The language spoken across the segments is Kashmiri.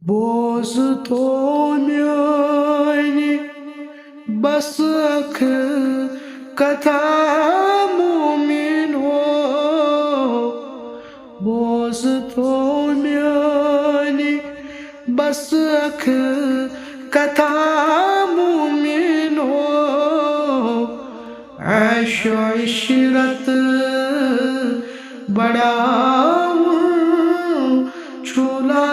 बोझ तो म्यानी बस अख कथा मोमिन हो बोझ तो म्यानी बस अख कथा मोमिन हो ऐशो इशरत बड़ा चूला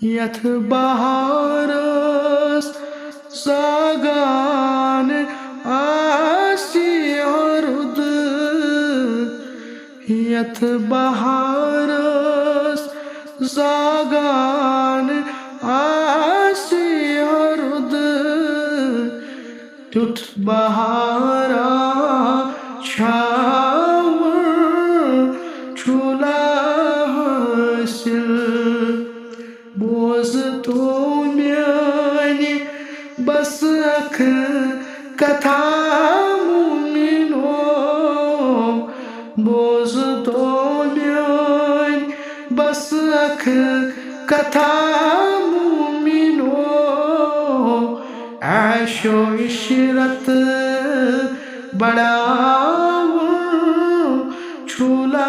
यथ बहारस सागान आसी हरुद यथ बहारस सागान आसी हरुद तुत बहारा छावर चूला बोझ तो म्यानी बस अख कथा मोमिन हो बोझ तो म्यानी बस अख कथा मोमिन हो ऐशो इशरत बड़ा चूला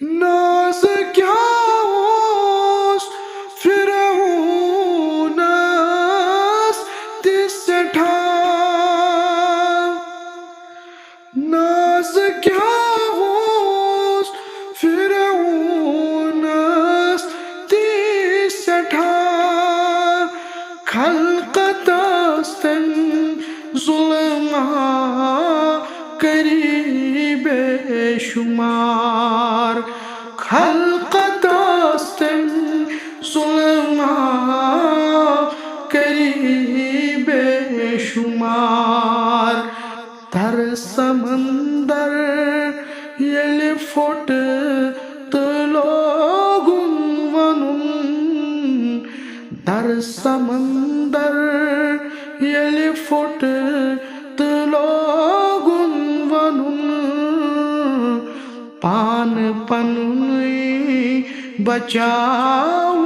नाज क्या ओस फिरौनस तिसठा नाज क्या ओस फिरौनस तिसठा खल्कतस्तन जुल्मा करीबे शुमार खल्कतस्तन जुल्मा करीबे शुमार दर समंदर येले फोट तलोगुन वनुन दर समंदर येले फोट तलोगुन वनुन पान पनुई बचाव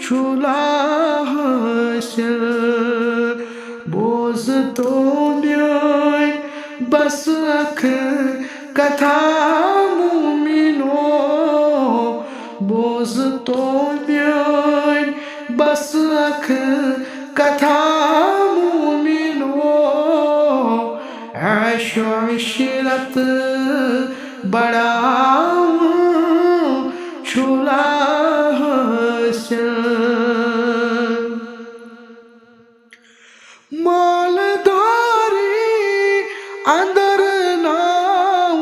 चूला हासिल बोझ तो म्यानी बस अख कथा मोमिन हो बोझ तो म्यानी बस अख कथा मोमिन हो ऐशो इशरत बड़ा चूला मालदारी अंदर नाव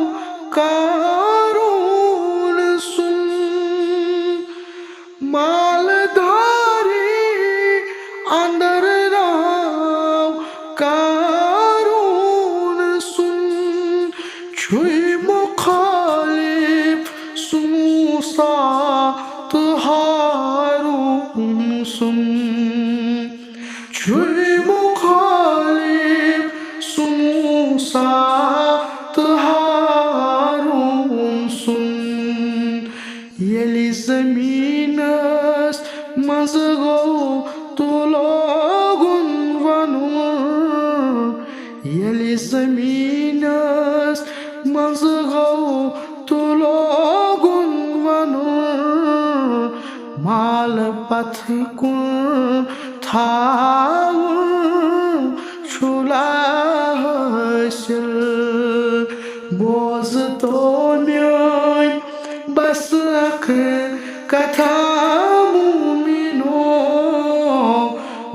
कारून सुन मालदारी अंदर नाव कारून सुन छुई मुखालिफ सुमुसा हारून सुन छुई मुखालिफ सुमुसा हारून सुन येली जमीनस मज गो तुलोगुन वनुन येली जमीनस मज गो तुलोगुन वनुन माल पथ कुन थाव चूला हासिल बोझ तो म्यानी बस अख कथा मोमिन हो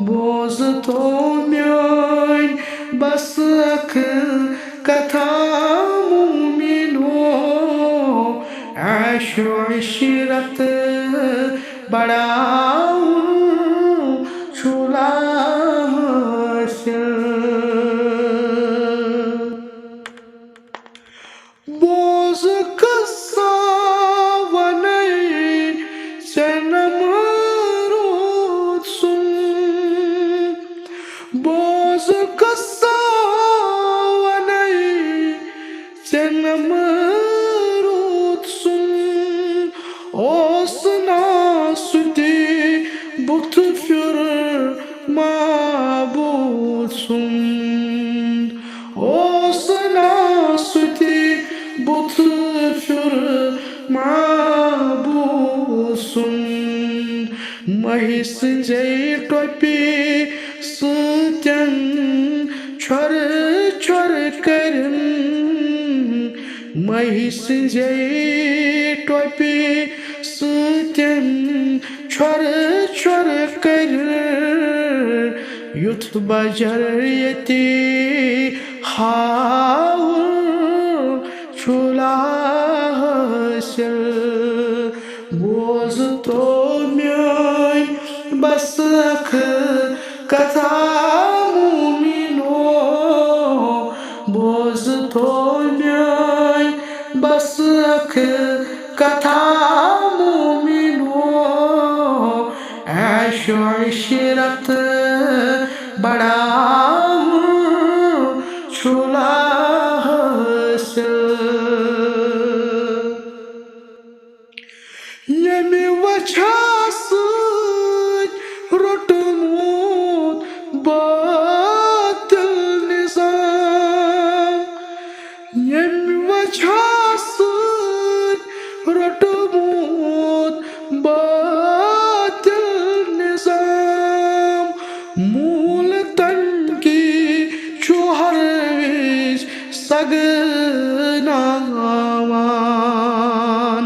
बोझ तो म्यानी बस अख कथा मोमिन हो ऐशो इशरत बड़ा चूला बोझ कसा वनई से नमरूद सुन बोझ कसा Mabud sund Osna suti butfur Mabud sund Mahis jai topi sutyan Chor chor karin Mahis jai topi sutyan Chor chor karin Yut bajar yeti haul chula hasil Boz to myoy basak katha mumino Boz to myoy basak katha mumino Asho shirat bada chula hasil Yemi vachasud rotumut batil nizam Yemi vachasud rotumut batil nizam Mool tanki chuharvish sagnavan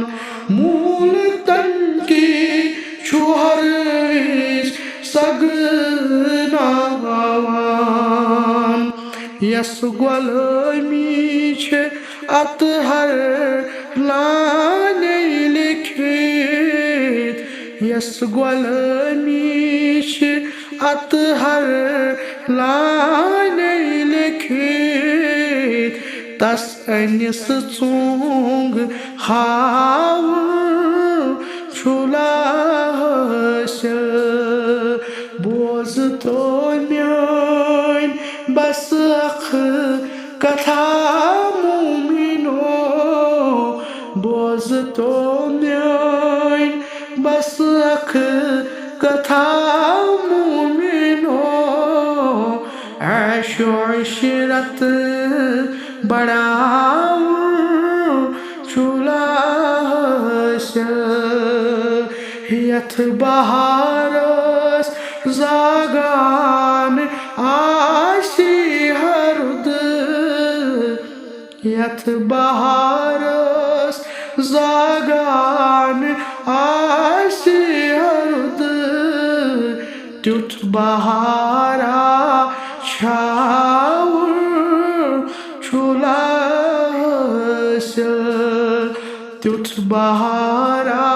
Mool tanki chuharvish sagnavan Yas gwalmiche athar lane likhit Yas gwalmiche athar lane likhit Tas anis tsung hav chula hasil Boz to myoin basak katha mumino Boz to myoin basak katha mumino Asho shirat bada chula hasil Yat baharas zagan ashi harud Yat baharas zagan ashi harud Tut bahara chawur chula hasil Tut bahara